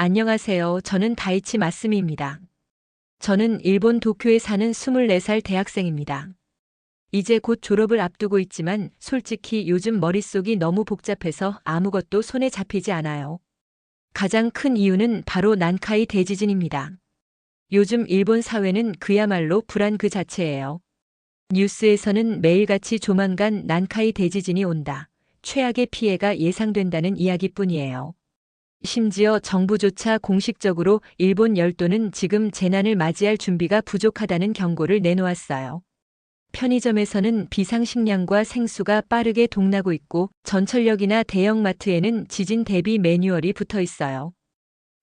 안녕하세요. 저는 다이치 마스미입니다. 저는 일본 도쿄에 사는 24살 대학생입니다. 이제 곧 졸업을 앞두고 있지만 솔직히 요즘 머릿속이 너무 복잡해서 아무것도 손에 잡히지 않아요. 가장 큰 이유는 바로 난카이 대지진입니다. 요즘 일본 사회는 그야말로 불안 그 자체예요. 뉴스에서는 매일같이 조만간 난카이 대지진이 온다. 최악의 피해가 예상된다는 이야기뿐이에요. 심지어 정부조차 공식적으로 일본 열도는 지금 재난을 맞이할 준비가 부족하다는 경고를 내놓았어요. 편의점에서는 비상식량과 생수가 빠르게 동나고 있고 전철역이나 대형마트에는 지진 대비 매뉴얼이 붙어 있어요.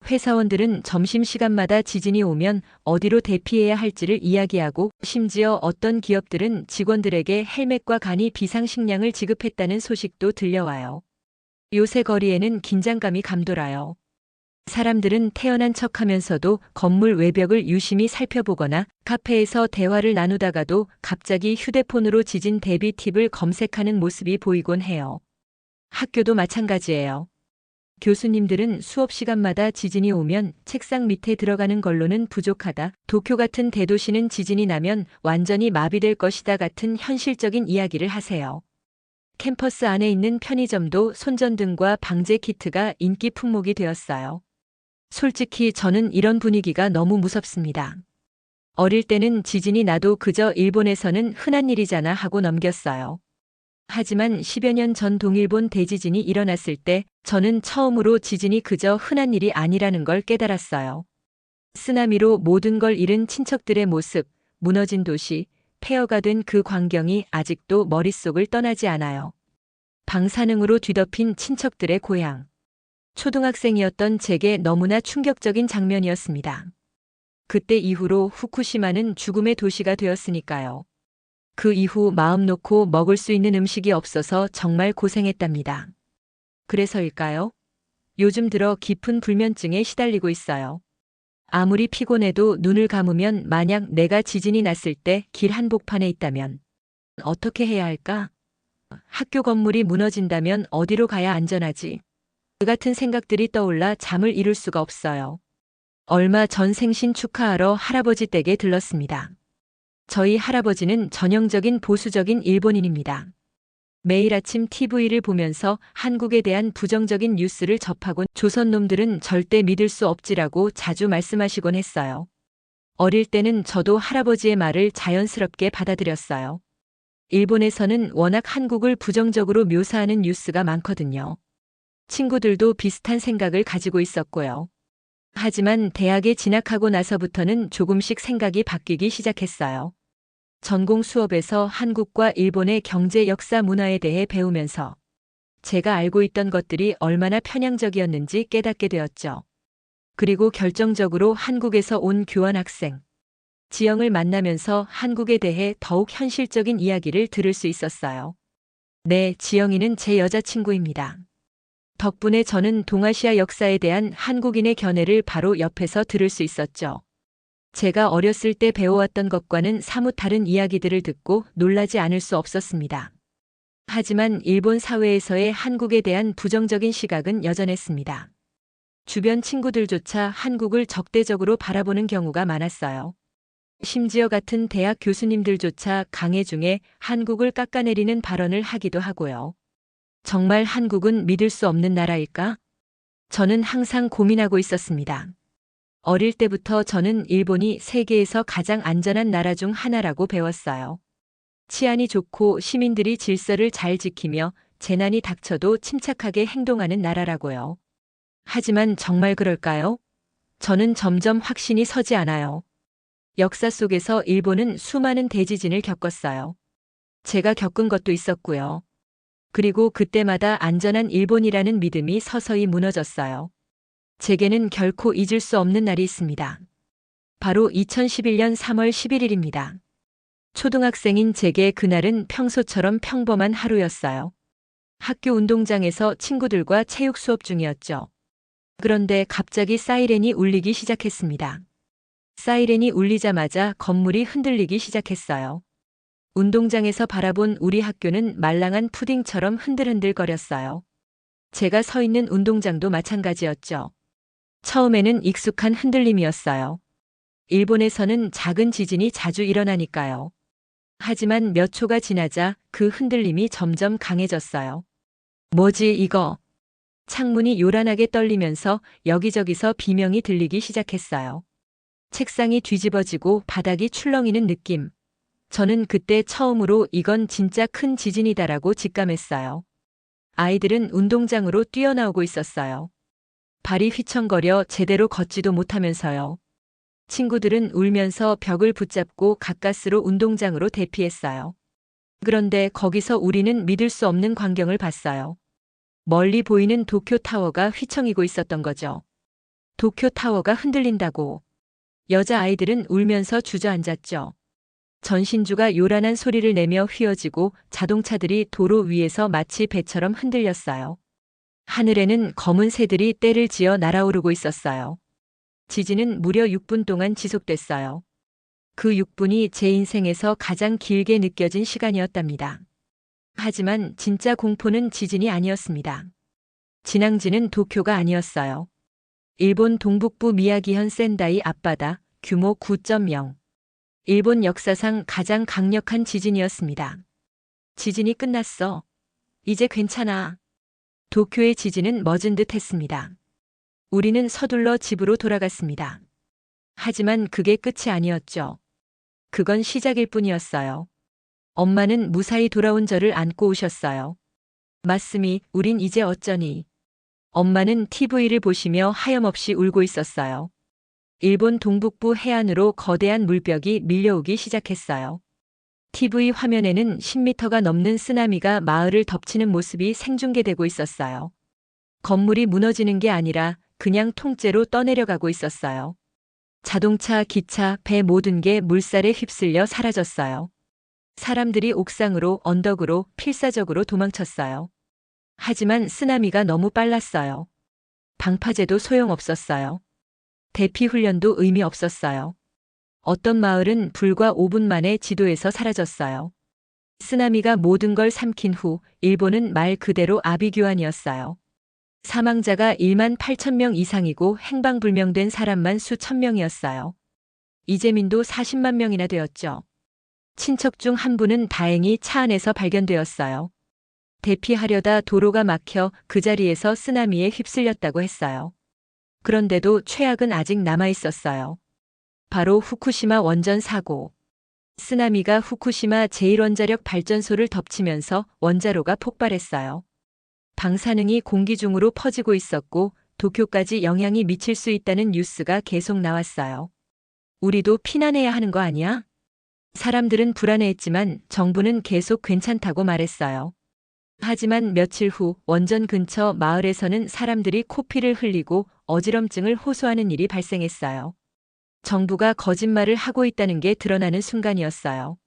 회사원들은 점심시간마다 지진이 오면 어디로 대피해야 할지를 이야기하고 심지어 어떤 기업들은 직원들에게 헬멧과 간이 비상식량을 지급했다는 소식도 들려와요. 요새 거리에는 긴장감이 감돌아요. 사람들은 태연한 척하면서도 건물 외벽을 유심히 살펴보거나 카페에서 대화를 나누다가도 갑자기 휴대폰으로 지진 대비 팁을 검색하는 모습이 보이곤 해요. 학교도 마찬가지예요. 교수님들은 수업 시간마다 지진이 오면 책상 밑에 들어가는 걸로는 부족하다. 도쿄 같은 대도시는 지진이 나면 완전히 마비될 것이다 같은 현실적인 이야기를 하세요. 캠퍼스 안에 있는 편의점도 손전등과 방제 키트가 인기 품목이 되었어요. 솔직히 저는 이런 분위기가 너무 무섭습니다. 어릴 때는 지진이 나도 그저 일본에서는 흔한 일이잖아 하고 넘겼어요. 하지만 10여 년 전 동일본 대지진이 일어났을 때 저는 처음으로 지진이 그저 흔한 일이 아니라는 걸 깨달았어요. 쓰나미로 모든 걸 잃은 친척들의 모습, 무너진 도시, 폐허가 된 그 광경이 아직도 머릿속을 떠나지 않아요. 방사능으로 뒤덮인 친척들의 고향. 초등학생이었던 제게 너무나 충격적인 장면이었습니다. 그때 이후로 후쿠시마는 죽음의 도시가 되었으니까요. 그 이후 마음 놓고 먹을 수 있는 음식이 없어서 정말 고생했답니다. 그래서일까요? 요즘 들어 깊은 불면증에 시달리고 있어요. 아무리 피곤해도 눈을 감으면 만약 내가 지진이 났을 때 길 한복판에 있다면 어떻게 해야 할까? 학교 건물이 무너진다면 어디로 가야 안전하지? 그 같은 생각들이 떠올라 잠을 이룰 수가 없어요. 얼마 전 생신 축하하러 할아버지 댁에 들렀습니다. 저희 할아버지는 전형적인 보수적인 일본인입니다. 매일 아침 TV를 보면서 한국에 대한 부정적인 뉴스를 접하곤 조선 놈들은 절대 믿을 수 없지라고 자주 말씀하시곤 했어요. 어릴 때는 저도 할아버지의 말을 자연스럽게 받아들였어요. 일본에서는 워낙 한국을 부정적으로 묘사하는 뉴스가 많거든요. 친구들도 비슷한 생각을 가지고 있었고요. 하지만 대학에 진학하고 나서부터는 조금씩 생각이 바뀌기 시작했어요. 전공 수업에서 한국과 일본의 경제 역사 문화에 대해 배우면서 제가 알고 있던 것들이 얼마나 편향적이었는지 깨닫게 되었죠. 그리고 결정적으로 한국에서 온 교환학생, 지영을 만나면서 한국에 대해 더욱 현실적인 이야기를 들을 수 있었어요. 네, 지영이는 제 여자친구입니다. 덕분에 저는 동아시아 역사에 대한 한국인의 견해를 바로 옆에서 들을 수 있었죠. 제가 어렸을 때 배워왔던 것과는 사뭇 다른 이야기들을 듣고 놀라지 않을 수 없었습니다. 하지만 일본 사회에서의 한국에 대한 부정적인 시각은 여전했습니다. 주변 친구들조차 한국을 적대적으로 바라보는 경우가 많았어요. 심지어 같은 대학 교수님들조차 강의 중에 한국을 깎아내리는 발언을 하기도 하고요. 정말 한국은 믿을 수 없는 나라일까? 저는 항상 고민하고 있었습니다. 어릴 때부터 저는 일본이 세계에서 가장 안전한 나라 중 하나라고 배웠어요. 치안이 좋고 시민들이 질서를 잘 지키며 재난이 닥쳐도 침착하게 행동하는 나라라고요. 하지만 정말 그럴까요? 저는 점점 확신이 서지 않아요. 역사 속에서 일본은 수많은 대지진을 겪었어요. 제가 겪은 것도 있었고요. 그리고 그때마다 안전한 일본이라는 믿음이 서서히 무너졌어요. 제게는 결코 잊을 수 없는 날이 있습니다. 바로 2011년 3월 11일입니다. 초등학생인 제게 그날은 평소처럼 평범한 하루였어요. 학교 운동장에서 친구들과 체육 수업 중이었죠. 그런데 갑자기 사이렌이 울리기 시작했습니다. 사이렌이 울리자마자 건물이 흔들리기 시작했어요. 운동장에서 바라본 우리 학교는 말랑한 푸딩처럼 흔들흔들거렸어요. 제가 서 있는 운동장도 마찬가지였죠. 처음에는 익숙한 흔들림이었어요. 일본에서는 작은 지진이 자주 일어나니까요. 하지만 몇 초가 지나자 그 흔들림이 점점 강해졌어요. 뭐지 이거? 창문이 요란하게 떨리면서 여기저기서 비명이 들리기 시작했어요. 책상이 뒤집어지고 바닥이 출렁이는 느낌. 저는 그때 처음으로 이건 진짜 큰 지진이다라고 직감했어요. 아이들은 운동장으로 뛰어나오고 있었어요. 발이 휘청거려 제대로 걷지도 못하면서요. 친구들은 울면서 벽을 붙잡고 가까스로 운동장으로 대피했어요. 그런데 거기서 우리는 믿을 수 없는 광경을 봤어요. 멀리 보이는 도쿄타워가 휘청이고 있었던 거죠. 도쿄타워가 흔들린다고. 여자아이들은 울면서 주저앉았죠. 전신주가 요란한 소리를 내며 휘어지고 자동차들이 도로 위에서 마치 배처럼 흔들렸어요. 하늘에는 검은 새들이 떼를 지어 날아오르고 있었어요. 지진은 무려 6분 동안 지속됐어요. 그 6분이 제 인생에서 가장 길게 느껴진 시간이었답니다. 하지만 진짜 공포는 지진이 아니었습니다. 진앙지는 도쿄가 아니었어요. 일본 동북부 미야기현 센다이 앞바다, 규모 9.0. 일본 역사상 가장 강력한 지진이었습니다. 지진이 끝났어. 이제 괜찮아. 도쿄의 지진은 멎은 듯 했습니다. 우리는 서둘러 집으로 돌아갔습니다. 하지만 그게 끝이 아니었죠. 그건 시작일 뿐이었어요. 엄마는 무사히 돌아온 저를 안고 오셨어요. 마스미, 우린 이제 어쩌니? 엄마는 TV를 보시며 하염없이 울고 있었어요. 일본 동북부 해안으로 거대한 물벽이 밀려오기 시작했어요. TV 화면에는 10m가 넘는 쓰나미가 마을을 덮치는 모습이 생중계되고 있었어요. 건물이 무너지는 게 아니라 그냥 통째로 떠내려가고 있었어요. 자동차, 기차, 배 모든 게 물살에 휩쓸려 사라졌어요. 사람들이 옥상으로, 언덕으로 필사적으로 도망쳤어요. 하지만 쓰나미가 너무 빨랐어요. 방파제도 소용없었어요. 대피 훈련도 의미 없었어요. 어떤 마을은 불과 5분 만에 지도에서 사라졌어요. 쓰나미가 모든 걸 삼킨 후 일본은 말 그대로 아비규환이었어요. 사망자가 1만 8천 명 이상이고 행방불명된 사람만 수천 명이었어요. 이재민도 40만 명이나 되었죠. 친척 중 한 분은 다행히 차 안에서 발견되었어요. 대피하려다 도로가 막혀 그 자리에서 쓰나미에 휩쓸렸다고 했어요. 그런데도 최악은 아직 남아 있었어요. 바로 후쿠시마 원전 사고. 쓰나미가 후쿠시마 제1원자력 발전소를 덮치면서 원자로가 폭발했어요. 방사능이 공기 중으로 퍼지고 있었고 도쿄까지 영향이 미칠 수 있다는 뉴스가 계속 나왔어요. 우리도 피난해야 하는 거 아니야? 사람들은 불안해했지만 정부는 계속 괜찮다고 말했어요. 하지만 며칠 후 원전 근처 마을에서는 사람들이 코피를 흘리고 어지럼증을 호소하는 일이 발생했어요. 정부가 거짓말을 하고 있다는 게 드러나는 순간이었어요.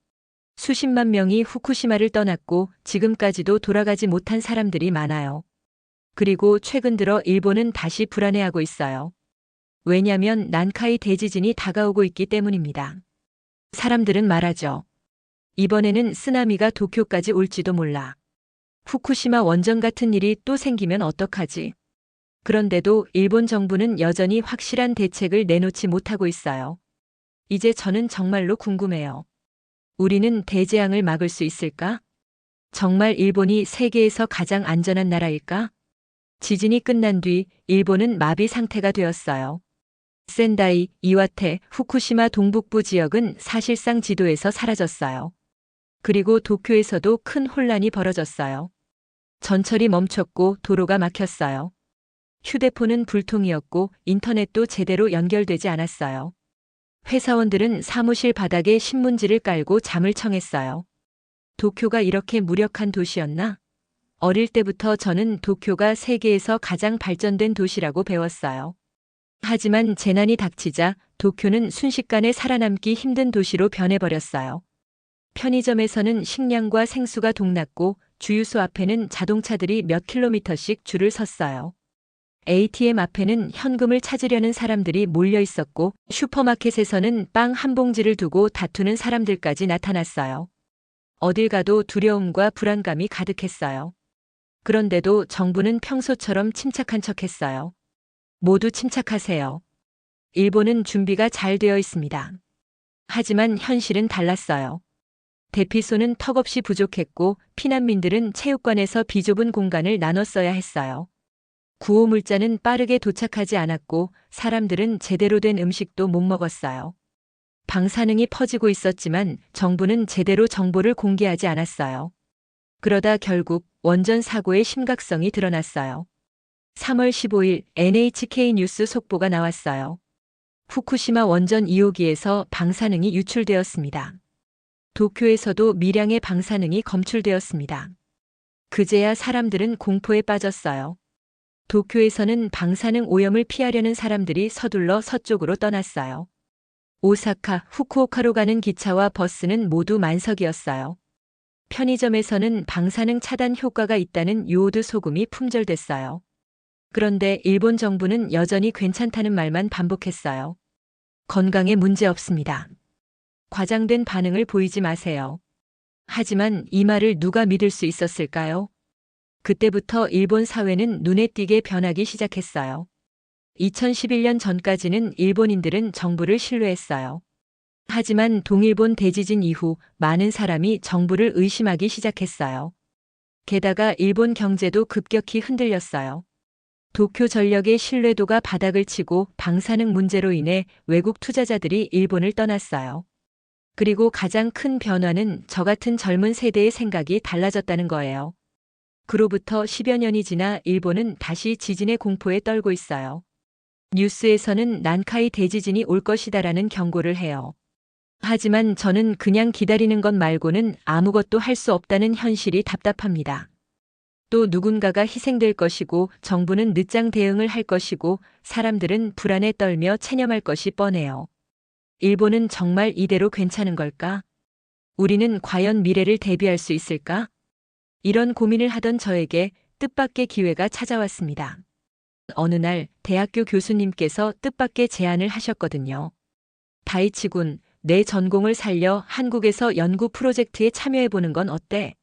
수십만 명이 후쿠시마를 떠났고 지금까지도 돌아가지 못한 사람들이 많아요. 그리고 최근 들어 일본은 다시 불안해하고 있어요. 왜냐면 난카이 대지진이 다가오고 있기 때문입니다. 사람들은 말하죠. 이번에는 쓰나미가 도쿄까지 올지도 몰라. 후쿠시마 원전 같은 일이 또 생기면 어떡하지? 그런데도 일본 정부는 여전히 확실한 대책을 내놓지 못하고 있어요. 이제 저는 정말로 궁금해요. 우리는 대재앙을 막을 수 있을까? 정말 일본이 세계에서 가장 안전한 나라일까? 지진이 끝난 뒤 일본은 마비 상태가 되었어요. 센다이, 이와테, 후쿠시마 동북부 지역은 사실상 지도에서 사라졌어요. 그리고 도쿄에서도 큰 혼란이 벌어졌어요. 전철이 멈췄고 도로가 막혔어요. 휴대폰은 불통이었고 인터넷도 제대로 연결되지 않았어요. 회사원들은 사무실 바닥에 신문지를 깔고 잠을 청했어요. 도쿄가 이렇게 무력한 도시였나? 어릴 때부터 저는 도쿄가 세계에서 가장 발전된 도시라고 배웠어요. 하지만 재난이 닥치자 도쿄는 순식간에 살아남기 힘든 도시로 변해버렸어요. 편의점에서는 식량과 생수가 동났고 주유소 앞에는 자동차들이 몇 킬로미터씩 줄을 섰어요. ATM 앞에는 현금을 찾으려는 사람들이 몰려 있었고 슈퍼마켓에서는 빵 한 봉지를 두고 다투는 사람들까지 나타났어요. 어딜 가도 두려움과 불안감이 가득했어요. 그런데도 정부는 평소처럼 침착한 척했어요. 모두 침착하세요. 일본은 준비가 잘 되어 있습니다. 하지만 현실은 달랐어요. 대피소는 턱없이 부족했고 피난민들은 체육관에서 비좁은 공간을 나눠 써야 했어요. 구호물자는 빠르게 도착하지 않았고 사람들은 제대로 된 음식도 못 먹었어요. 방사능이 퍼지고 있었지만 정부는 제대로 정보를 공개하지 않았어요. 그러다 결국 원전 사고의 심각성이 드러났어요. 3월 15일 NHK 뉴스 속보가 나왔어요. 후쿠시마 원전 2호기에서 방사능이 유출되었습니다. 도쿄에서도 미량의 방사능이 검출되었습니다. 그제야 사람들은 공포에 빠졌어요. 도쿄에서는 방사능 오염을 피하려는 사람들이 서둘러 서쪽으로 떠났어요. 오사카, 후쿠오카로 가는 기차와 버스는 모두 만석이었어요. 편의점에서는 방사능 차단 효과가 있다는 요오드 소금이 품절됐어요. 그런데 일본 정부는 여전히 괜찮다는 말만 반복했어요. 건강에 문제 없습니다. 과장된 반응을 보이지 마세요. 하지만 이 말을 누가 믿을 수 있었을까요? 그때부터 일본 사회는 눈에 띄게 변하기 시작했어요. 2011년 전까지는 일본인들은 정부를 신뢰했어요. 하지만 동일본 대지진 이후 많은 사람이 정부를 의심하기 시작했어요. 게다가 일본 경제도 급격히 흔들렸어요. 도쿄 전력의 신뢰도가 바닥을 치고 방사능 문제로 인해 외국 투자자들이 일본을 떠났어요. 그리고 가장 큰 변화는 저 같은 젊은 세대의 생각이 달라졌다는 거예요. 그로부터 10여 년이 지나 일본은 다시 지진의 공포에 떨고 있어요. 뉴스에서는 난카이 대지진이 올 것이다라는 경고를 해요. 하지만 저는 그냥 기다리는 것 말고는 아무것도 할 수 없다는 현실이 답답합니다. 또 누군가가 희생될 것이고 정부는 늦장 대응을 할 것이고 사람들은 불안에 떨며 체념할 것이 뻔해요. 일본은 정말 이대로 괜찮은 걸까? 우리는 과연 미래를 대비할 수 있을까? 이런 고민을 하던 저에게 뜻밖의 기회가 찾아왔습니다. 어느 날 대학교 교수님께서 뜻밖의 제안을 하셨거든요. 다이치군, 내 전공을 살려 한국에서 연구 프로젝트에 참여해보는 건 어때?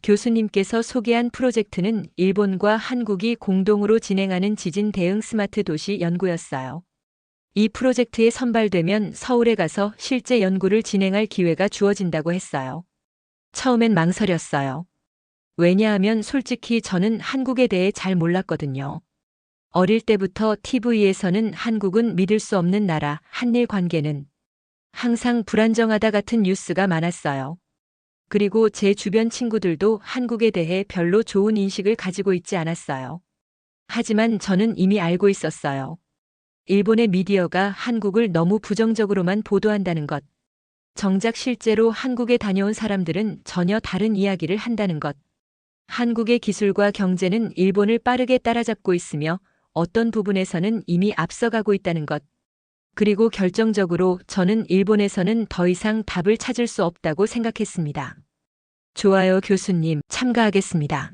교수님께서 소개한 프로젝트는 일본과 한국이 공동으로 진행하는 지진 대응 스마트 도시 연구였어요. 이 프로젝트에 선발되면 서울에 가서 실제 연구를 진행할 기회가 주어진다고 했어요. 처음엔 망설였어요. 왜냐하면 솔직히 저는 한국에 대해 잘 몰랐거든요. 어릴 때부터 TV에서는 한국은 믿을 수 없는 나라, 한일 관계는 항상 불안정하다 같은 뉴스가 많았어요. 그리고 제 주변 친구들도 한국에 대해 별로 좋은 인식을 가지고 있지 않았어요. 하지만 저는 이미 알고 있었어요. 일본의 미디어가 한국을 너무 부정적으로만 보도한다는 것. 정작 실제로 한국에 다녀온 사람들은 전혀 다른 이야기를 한다는 것. 한국의 기술과 경제는 일본을 빠르게 따라잡고 있으며 어떤 부분에서는 이미 앞서가고 있다는 것. 그리고 결정적으로 저는 일본에서는 더 이상 답을 찾을 수 없다고 생각했습니다. 좋아요, 교수님, 참가하겠습니다.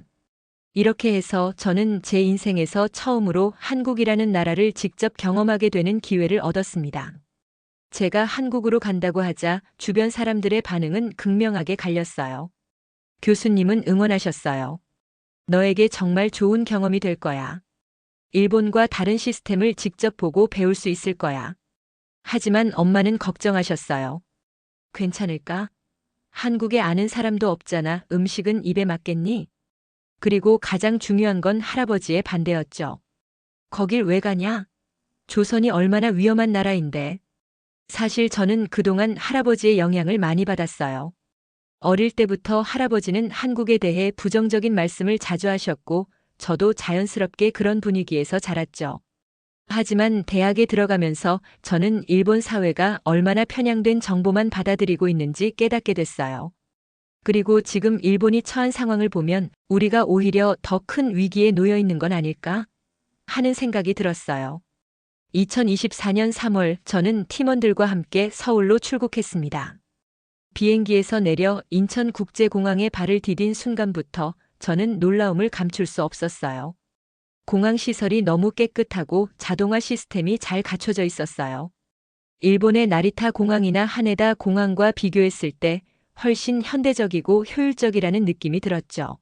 이렇게 해서 저는 제 인생에서 처음으로 한국이라는 나라를 직접 경험하게 되는 기회를 얻었습니다. 제가 한국으로 간다고 하자 주변 사람들의 반응은 극명하게 갈렸어요. 교수님은 응원하셨어요. 너에게 정말 좋은 경험이 될 거야. 일본과 다른 시스템을 직접 보고 배울 수 있을 거야. 하지만 엄마는 걱정하셨어요. 괜찮을까? 한국에 아는 사람도 없잖아. 음식은 입에 맞겠니? 그리고 가장 중요한 건 할아버지의 반대였죠. 거길 왜 가냐? 조선이 얼마나 위험한 나라인데. 사실 저는 그동안 할아버지의 영향을 많이 받았어요. 어릴 때부터 할아버지는 한국에 대해 부정적인 말씀을 자주 하셨고, 저도 자연스럽게 그런 분위기에서 자랐죠. 하지만 대학에 들어가면서 저는 일본 사회가 얼마나 편향된 정보만 받아들이고 있는지 깨닫게 됐어요. 그리고 지금 일본이 처한 상황을 보면 우리가 오히려 더 큰 위기에 놓여 있는 건 아닐까? 하는 생각이 들었어요. 2024년 3월 저는 팀원들과 함께 서울로 출국했습니다. 비행기에서 내려 인천국제공항에 발을 디딘 순간부터 저는 놀라움을 감출 수 없었어요. 공항 시설이 너무 깨끗하고 자동화 시스템이 잘 갖춰져 있었어요. 일본의 나리타 공항이나 하네다 공항과 비교했을 때 훨씬 현대적이고 효율적이라는 느낌이 들었죠.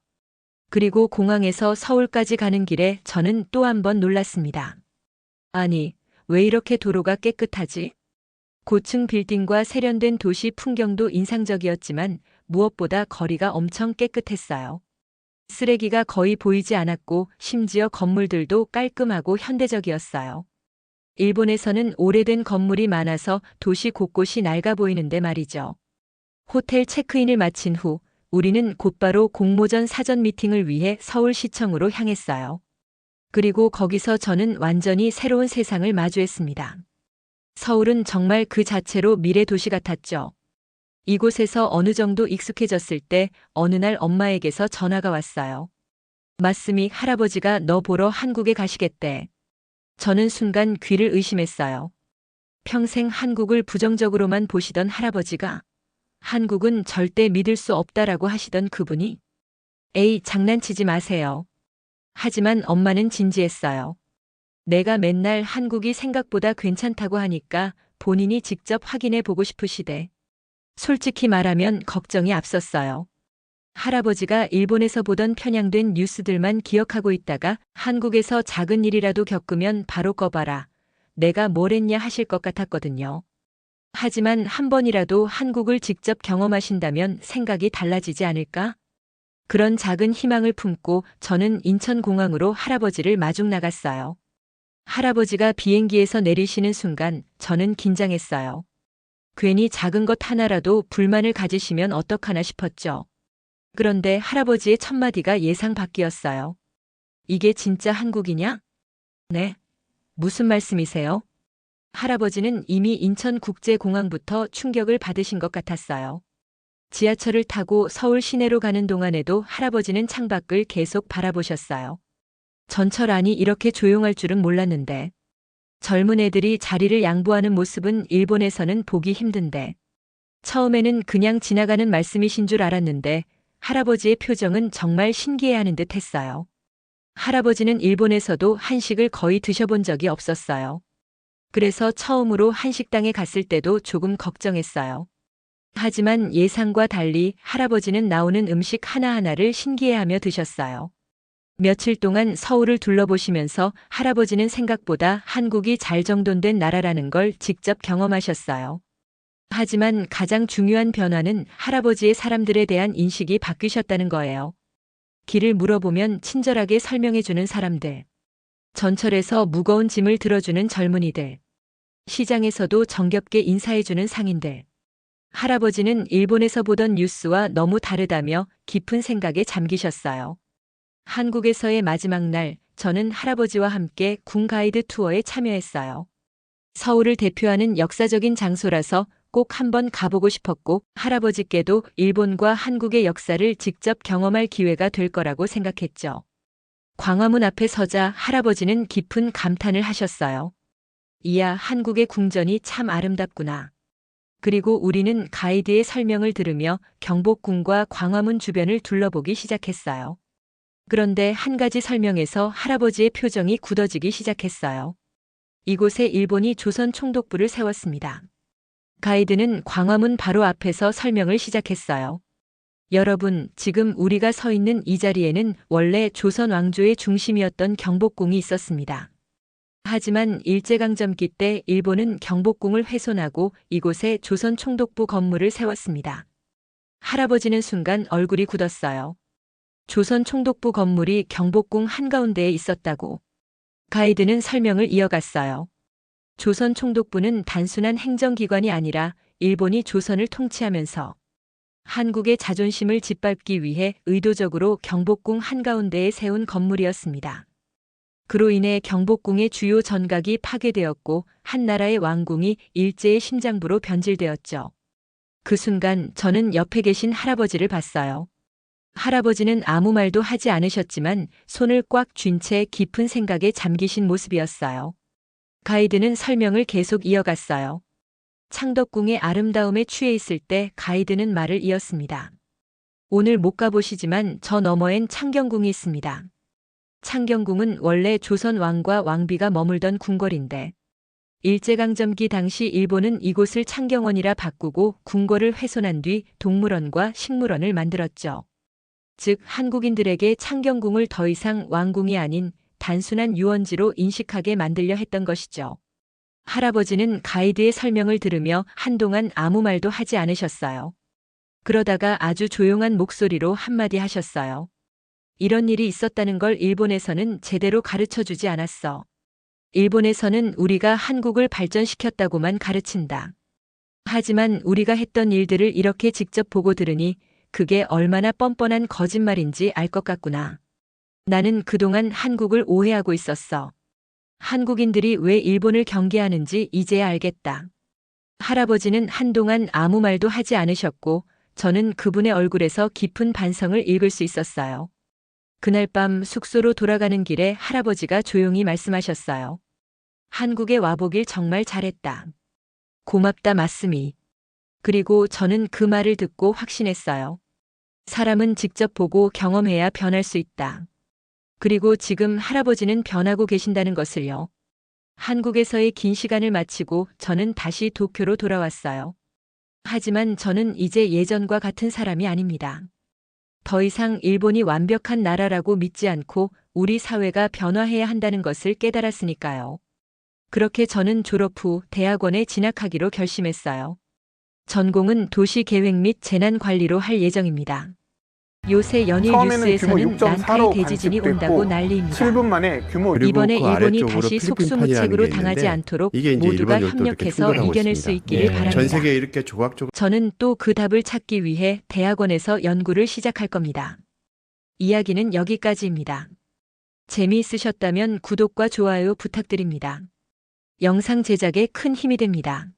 그리고 공항에서 서울까지 가는 길에 저는 또 한 번 놀랐습니다. 아니, 왜 이렇게 도로가 깨끗하지? 고층 빌딩과 세련된 도시 풍경도 인상적이었지만 무엇보다 거리가 엄청 깨끗했어요. 쓰레기가 거의 보이지 않았고 심지어 건물들도 깔끔하고 현대적이었어요. 일본에서는 오래된 건물이 많아서 도시 곳곳이 낡아 보이는데 말이죠. 호텔 체크인을 마친 후 우리는 곧바로 공모전 사전 미팅을 위해 서울시청으로 향했어요. 그리고 거기서 저는 완전히 새로운 세상을 마주했습니다. 서울은 정말 그 자체로 미래 도시 같았죠. 이곳에서 어느 정도 익숙해졌을 때 어느 날 엄마에게서 전화가 왔어요. 맞스미 할아버지가 너 보러 한국에 가시겠대. 저는 순간 귀를 의심했어요. 평생 한국을 부정적으로만 보시던 할아버지가 한국은 절대 믿을 수 없다라고 하시던 그분이 에이, 장난치지 마세요. 하지만 엄마는 진지했어요. 내가 맨날 한국이 생각보다 괜찮다고 하니까 본인이 직접 확인해 보고 싶으시대. 솔직히 말하면 걱정이 앞섰어요. 할아버지가 일본에서 보던 편향된 뉴스들만 기억하고 있다가 한국에서 작은 일이라도 겪으면 바로 꺼봐라. 내가 뭘 했냐 하실 것 같았거든요. 하지만 한 번이라도 한국을 직접 경험하신다면 생각이 달라지지 않을까? 그런 작은 희망을 품고 저는 인천공항으로 할아버지를 마중 나갔어요. 할아버지가 비행기에서 내리시는 순간 저는 긴장했어요. 괜히 작은 것 하나라도 불만을 가지시면 어떡하나 싶었죠. 그런데 할아버지의 첫마디가 예상 밖이었어요. 이게 진짜 한국이냐? 네. 무슨 말씀이세요? 할아버지는 이미 인천국제공항부터 충격을 받으신 것 같았어요. 지하철을 타고 서울 시내로 가는 동안에도 할아버지는 창밖을 계속 바라보셨어요. 전철 안이 이렇게 조용할 줄은 몰랐는데. 젊은 애들이 자리를 양보하는 모습은 일본에서는 보기 힘든데. 처음에는 그냥 지나가는 말씀이신 줄 알았는데 할아버지의 표정은 정말 신기해하는 듯 했어요. 할아버지는 일본에서도 한식을 거의 드셔본 적이 없었어요. 그래서 처음으로 한식당에 갔을 때도 조금 걱정했어요. 하지만 예상과 달리 할아버지는 나오는 음식 하나하나를 신기해하며 드셨어요. 며칠 동안 서울을 둘러보시면서 할아버지는 생각보다 한국이 잘 정돈된 나라라는 걸 직접 경험하셨어요. 하지만 가장 중요한 변화는 할아버지의 사람들에 대한 인식이 바뀌셨다는 거예요. 길을 물어보면 친절하게 설명해주는 사람들. 전철에서 무거운 짐을 들어주는 젊은이들. 시장에서도 정겹게 인사해주는 상인들. 할아버지는 일본에서 보던 뉴스와 너무 다르다며 깊은 생각에 잠기셨어요. 한국에서의 마지막 날, 저는 할아버지와 함께 군 가이드 투어에 참여했어요. 서울을 대표하는 역사적인 장소라서 꼭 한번 가보고 싶었고 할아버지께도 일본과 한국의 역사를 직접 경험할 기회가 될 거라고 생각했죠. 광화문 앞에 서자 할아버지는 깊은 감탄을 하셨어요. 이야, 한국의 궁전이 참 아름답구나. 그리고 우리는 가이드의 설명을 들으며 경복궁과 광화문 주변을 둘러보기 시작했어요. 그런데 한 가지 설명에서 할아버지의 표정이 굳어지기 시작했어요. 이곳에 일본이 조선 총독부를 세웠습니다. 가이드는 광화문 바로 앞에서 설명을 시작했어요. 여러분, 지금 우리가 서 있는 이 자리에는 원래 조선 왕조의 중심이었던 경복궁이 있었습니다. 하지만 일제강점기 때 일본은 경복궁을 훼손하고 이곳에 조선 총독부 건물을 세웠습니다. 할아버지는 순간 얼굴이 굳었어요. 조선 총독부 건물이 경복궁 한가운데에 있었다고. 가이드는 설명을 이어갔어요. 조선 총독부는 단순한 행정기관이 아니라 일본이 조선을 통치하면서 한국의 자존심을 짓밟기 위해 의도적으로 경복궁 한가운데에 세운 건물이었습니다. 그로 인해 경복궁의 주요 전각이 파괴되었고 한 나라의 왕궁이 일제의 심장부로 변질되었죠. 그 순간 저는 옆에 계신 할아버지를 봤어요. 할아버지는 아무 말도 하지 않으셨지만 손을 꽉 쥔 채 깊은 생각에 잠기신 모습이었어요. 가이드는 설명을 계속 이어갔어요. 창덕궁의 아름다움에 취해 있을 때 가이드는 말을 이었습니다. 오늘 못 가보시지만 저 너머엔 창경궁이 있습니다. 창경궁은 원래 조선 왕과 왕비가 머물던 궁궐인데 일제강점기 당시 일본은 이곳을 창경원이라 바꾸고 궁궐을 훼손한 뒤 동물원과 식물원을 만들었죠. 즉 한국인들에게 창경궁을 더 이상 왕궁이 아닌 단순한 유원지로 인식하게 만들려 했던 것이죠. 할아버지는 가이드의 설명을 들으며 한동안 아무 말도 하지 않으셨어요. 그러다가 아주 조용한 목소리로 한마디 하셨어요. 이런 일이 있었다는 걸 일본에서는 제대로 가르쳐 주지 않았어. 일본에서는 우리가 한국을 발전시켰다고만 가르친다. 하지만 우리가 했던 일들을 이렇게 직접 보고 들으니 그게 얼마나 뻔뻔한 거짓말인지 알 것 같구나. 나는 그동안 한국을 오해하고 있었어. 한국인들이 왜 일본을 경계하는지 이제야 알겠다. 할아버지는 한동안 아무 말도 하지 않으셨고 저는 그분의 얼굴에서 깊은 반성을 읽을 수 있었어요. 그날 밤 숙소로 돌아가는 길에 할아버지가 조용히 말씀하셨어요. 한국에 와보길 정말 잘했다. 고맙다 마스미. 그리고 저는 그 말을 듣고 확신했어요. 사람은 직접 보고 경험해야 변할 수 있다. 그리고 지금 할아버지는 변하고 계신다는 것을요. 한국에서의 긴 시간을 마치고 저는 다시 도쿄로 돌아왔어요. 하지만 저는 이제 예전과 같은 사람이 아닙니다. 더 이상 일본이 완벽한 나라라고 믿지 않고 우리 사회가 변화해야 한다는 것을 깨달았으니까요. 그렇게 저는 졸업 후 대학원에 진학하기로 결심했어요. 전공은 도시계획 및 재난관리로 할 예정입니다. 요새 연일 처음에는 규모 뉴스에서는 6.4로 난타의 대지진이 온다고 관측됐고 난리입니다. 7분 만에 규모 이번에 그 일본이 아래쪽으로 다시 필리핀판이라는 속수무책으로 게 당하지 있는데 않도록 이게 이제 모두가 일본 열도를 이렇게 협력해서 충돌하고 이겨낼 수 있습니다. 있기를 바랍니다. 전 세계에 이렇게 조각조각 저는 또 그 답을 찾기 위해 대학원에서 연구를 시작할 겁니다. 이야기는 여기까지입니다. 재미있으셨다면 구독과 좋아요 부탁드립니다. 영상 제작에 큰 힘이 됩니다.